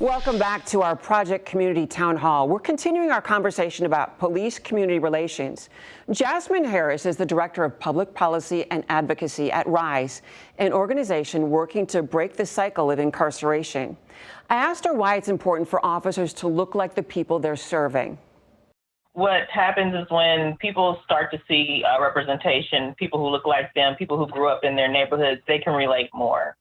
Welcome back to our Project Community Town Hall. We're continuing our conversation about police-community relations. Jasmine Harris is the Director of Public Policy and Advocacy at RISE, an organization working to break the cycle of incarceration. I asked her why it's important for officers to look like the people they're serving. What happens is when people start to see representation, people who look like them, people who grew up in their neighborhoods, they can relate more.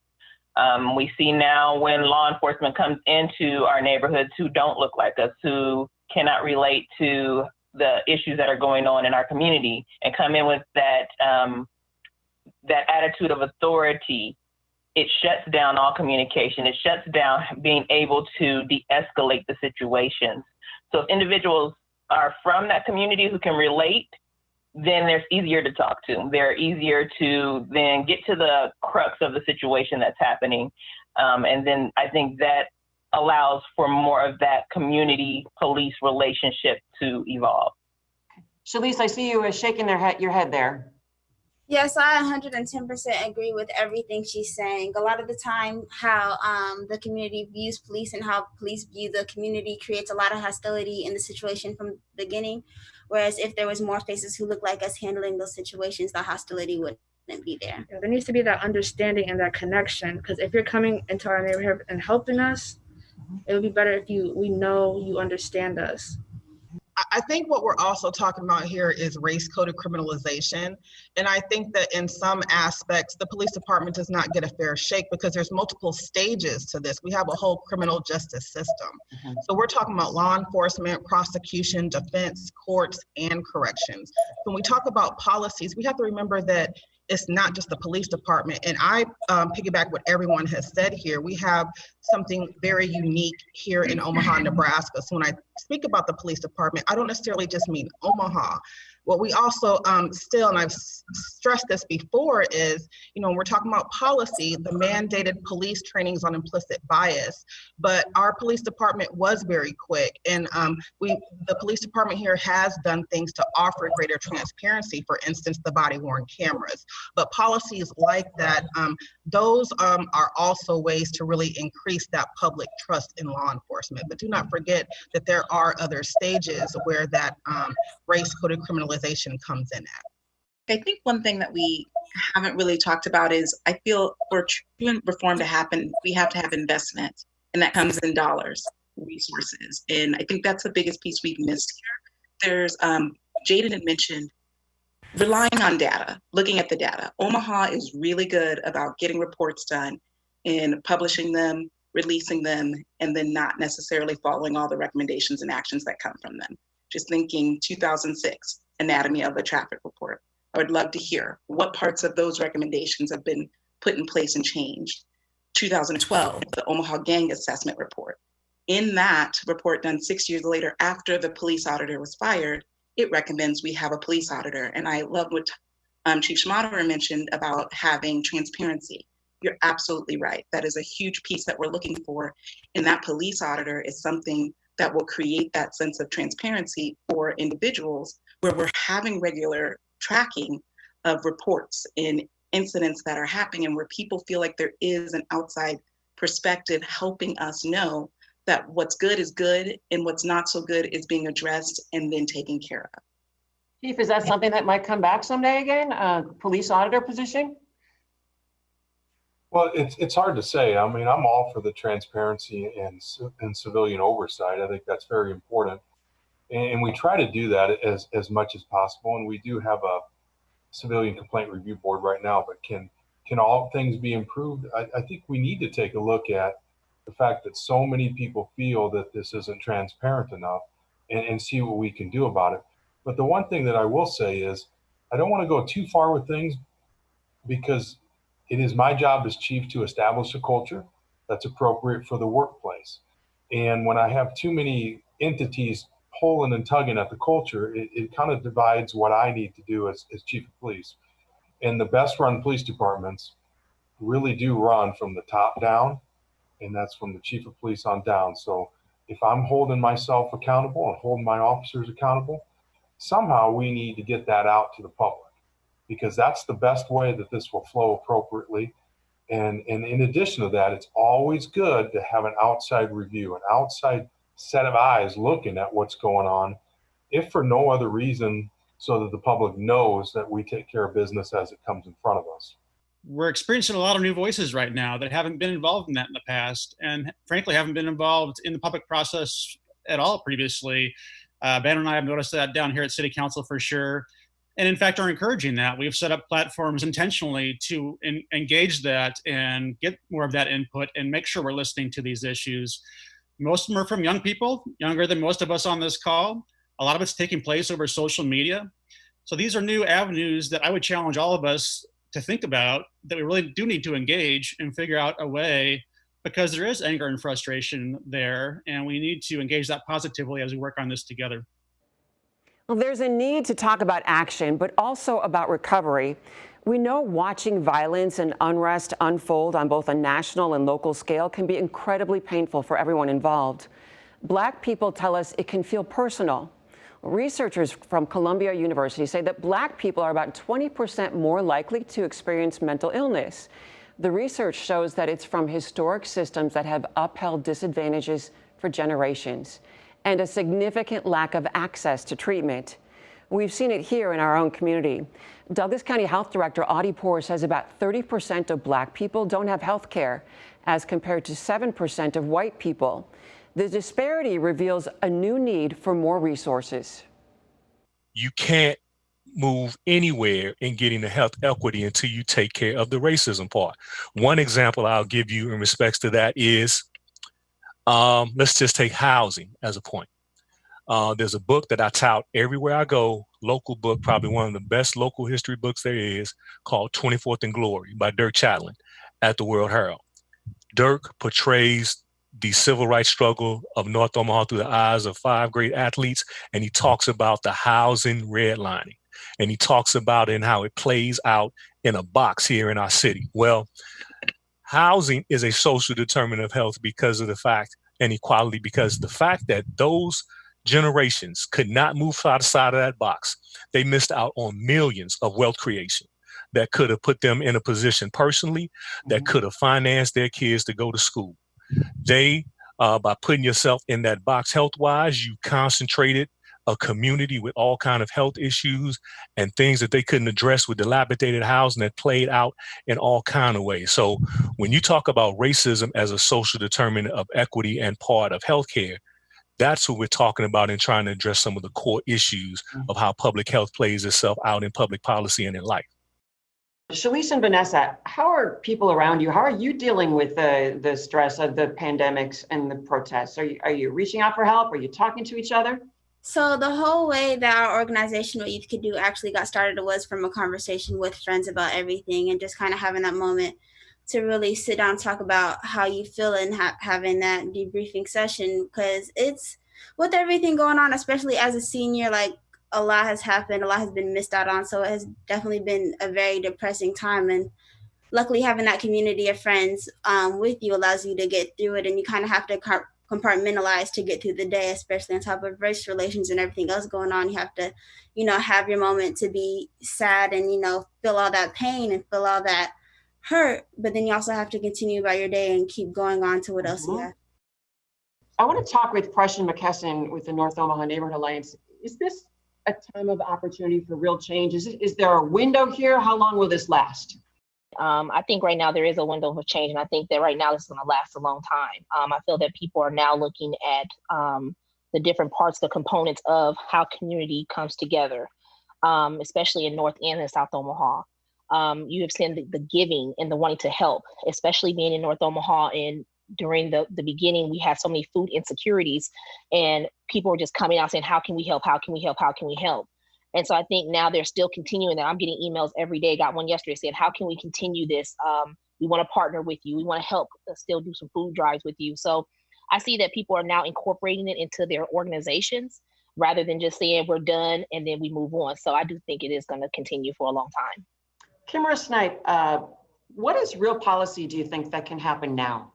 We see now when law enforcement comes into our neighborhoods who don't look like us, who cannot relate to the issues that are going on in our community, and come in with that attitude of authority, it shuts down all communication. It shuts down being able to de-escalate the situations. So if individuals are from that community who can relate, then they're easier to talk to. They're easier to then get to the crux of the situation that's happening. And then I think that allows for more of that community police relationship to evolve. Shalise, I see you shaking your head there. Yes, I 110% agree with everything she's saying. A lot of the time, how the community views police and how police view the community creates a lot of hostility in the situation from the beginning. Whereas if there was more faces who look like us handling those situations, the hostility wouldn't be there. Yeah, there needs to be that understanding and that connection. Because if you're coming into our neighborhood and helping us, it would be better if we know you understand us. I think what we're also talking about here is race-coded criminalization. And I think that in some aspects, the police department does not get a fair shake because there's multiple stages to this. We have a whole criminal justice system. So we're talking about law enforcement, prosecution, defense, courts, and corrections. When we talk about policies, we have to remember that it's not just the police department. And I piggyback what everyone has said here. We have something very unique here in Omaha, Nebraska. So when I speak about the police department, I don't necessarily just mean Omaha. What we also still, and I've stressed this before, is, when we're talking about policy, the mandated police trainings on implicit bias, but our police department was very quick. And the police department here has done things to offer greater transparency, for instance, the body-worn cameras. But policies like that, those are also ways to really increase that public trust in law enforcement. But do not forget that there are other stages where that race-coded criminalization comes in at. I think one thing that we haven't really talked about is I feel for true reform to happen, we have to have investment, and that comes in dollars, resources. And I think that's the biggest piece we've missed here. There's, Jaden had mentioned, relying on data, looking at the data. Omaha is really good about getting reports done and publishing them, releasing them, and then not necessarily following all the recommendations and actions that come from them. Just thinking 2006, anatomy of a traffic report. I would love to hear what parts of those recommendations have been put in place and changed. 2012, the Omaha Gang Assessment Report. In that report done 6 years later after the police auditor was fired, it recommends we have a police auditor. And I love what Chief Schmaderer mentioned about having transparency. You're absolutely right. That is a huge piece that we're looking for. And that police auditor is something that will create that sense of transparency for individuals, where we're having regular tracking of reports and incidents that are happening, and where people feel like there is an outside perspective helping us know that what's good is good and what's not so good is being addressed and then taken care of. Chief, is that something that might come back someday again, police auditor position? Well, it's hard to say. I mean, I'm all for the transparency and civilian oversight. I think that's very important. And we try to do that as much as possible. And we do have a civilian complaint review board right now, but can all things be improved? I think we need to take a look at the fact that so many people feel that this isn't transparent enough and see what we can do about it. But the one thing that I will say is I don't want to go too far with things, because it is my job as chief to establish a culture that's appropriate for the workplace. And when I have too many entities pulling and tugging at the culture, it kind of divides what I need to do as chief of police. And the best run police departments really do run from the top down, and that's from the chief of police on down. So if I'm holding myself accountable and holding my officers accountable, somehow we need to get that out to the public, because that's the best way that this will flow appropriately. And in addition to that, it's always good to have an outside review, an outside set of eyes looking at what's going on, if for no other reason, so that the public knows that we take care of business as it comes in front of us. We're experiencing a lot of new voices right now that haven't been involved in that in the past, and frankly haven't been involved in the public process at all previously. Ben and I have noticed that down here at City Council for sure, and in fact are encouraging that. We've set up platforms intentionally to engage that and get more of that input and make sure we're listening to these issues. Most of them are from young people, younger than most of us on this call. A lot of it's taking place over social media. So these are new avenues that I would challenge all of us to think about, that we really do need to engage and figure out a way, because there is anger and frustration there, and we need to engage that positively as we work on this together. Well, there's a need to talk about action, but also about recovery. We know watching violence and unrest unfold on both a national and local scale can be incredibly painful for everyone involved. Black people tell us it can feel personal. Researchers from Columbia University say that Black people are about 20% more likely to experience mental illness. The research shows that it's from historic systems that have upheld disadvantages for generations and a significant lack of access to treatment. We've seen it here in our own community. Douglas County Health Director Audie Poor says about 30% of Black people don't have health care, as compared to 7% of white people. The disparity reveals a new need for more resources. You can't move anywhere in getting the health equity until you take care of the racism part. One example I'll give you in respects to that is, let's just take housing as a point. There's a book that I tout everywhere I go, local book, probably one of the best local history books there is, called 24th and Glory by Dirk Chatelain at the World Herald. Dirk portrays the civil rights struggle of North Omaha through the eyes of 5 great athletes, and he talks about the housing redlining, and he talks about it and how it plays out in a box here in our city. Well, housing is a social determinant of health because of the fact, and equality, because the fact that those generations could not move outside of that box, they missed out on millions of wealth creation that could have put them in a position personally, that could have financed their kids to go to school. They, by putting yourself in that box health-wise, you concentrated a community with all kind of health issues and things that they couldn't address with dilapidated housing that played out in all kind of ways. So when you talk about racism as a social determinant of equity and part of healthcare, that's what we're talking about in trying to address some of the core issues of how public health plays itself out in public policy and in life. Shalice and Vanessa, how are people around you? How are you dealing with the stress of the pandemics and the protests? Are you reaching out for help? Are you talking to each other? So the whole way that our organization, What Youth Could Do, actually got started was from a conversation with friends about everything, and just kind of having that moment to really sit down and talk about how you feel, and having that debriefing session, because it's, with everything going on, especially as a senior, like, a lot has happened, a lot has been missed out on. So it has definitely been a very depressing time. And luckily having that community of friends with you allows you to get through it. And you kind of have to compartmentalize to get through the day, especially on top of race relations and everything else going on. You have to, have your moment to be sad and, feel all that pain and feel all that hurt. But then you also have to continue about your day and keep going on to what else you have. I want to talk with Preston McKesson with the North Omaha Neighborhood Alliance. Is this a time of opportunity for real change? Is there a window here? How long will this last? I think right now there is a window of change, and I think that right now this is going to last a long time. I feel that people are now looking at the different parts, the components of how community comes together, especially in North and in South Omaha. You have seen the giving and the wanting to help, especially being in North Omaha. And during the beginning, we had so many food insecurities, and people were just coming out saying, how can we help? How can we help? How can we help? And so I think now they're still continuing that. I'm getting emails every day. Got one yesterday saying, how can we continue this? We want to partner with you. We want to help still do some food drives with you. So I see that people are now incorporating it into their organizations rather than just saying we're done and then we move on. So I do think it is going to continue for a long time. Kimra Snipe, what is real policy do you think that can happen now?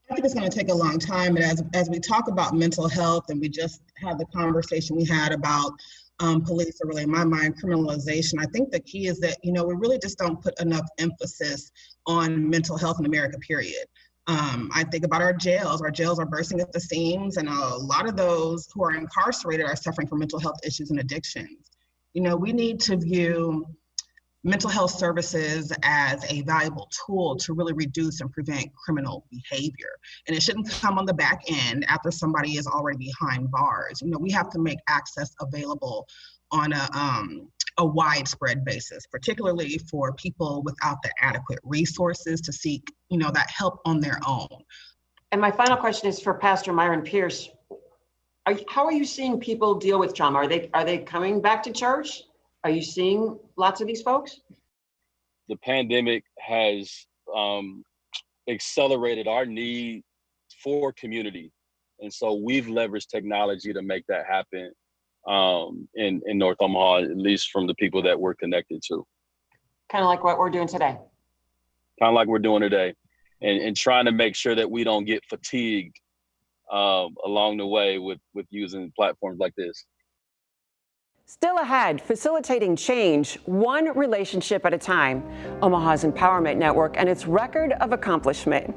I think it's going to take a long time. And as we talk about mental health, and we just had the conversation we had about police, or really in my mind, criminalization. I think the key is that, we really just don't put enough emphasis on mental health in America, period. I think about our jails. Our jails are bursting at the seams, and a lot of those who are incarcerated are suffering from mental health issues and addictions. We need to view mental health services as a valuable tool to really reduce and prevent criminal behavior. And it shouldn't come on the back end after somebody is already behind bars. We have to make access available on a widespread basis, particularly for people without the adequate resources to seek, that help on their own. And my final question is for Pastor Myron Pierce. How are you seeing people deal with trauma? Are they coming back to church? Are you seeing lots of these folks? The pandemic has accelerated our need for community. And so we've leveraged technology to make that happen in North Omaha, at least from the people that we're connected to. Kind of like what we're doing today. Kind of like we're doing today. And trying to make sure that we don't get fatigued along the way with using platforms like this. Still ahead, facilitating change, one relationship at a time, Omaha's Empowerment Network and its record of accomplishment.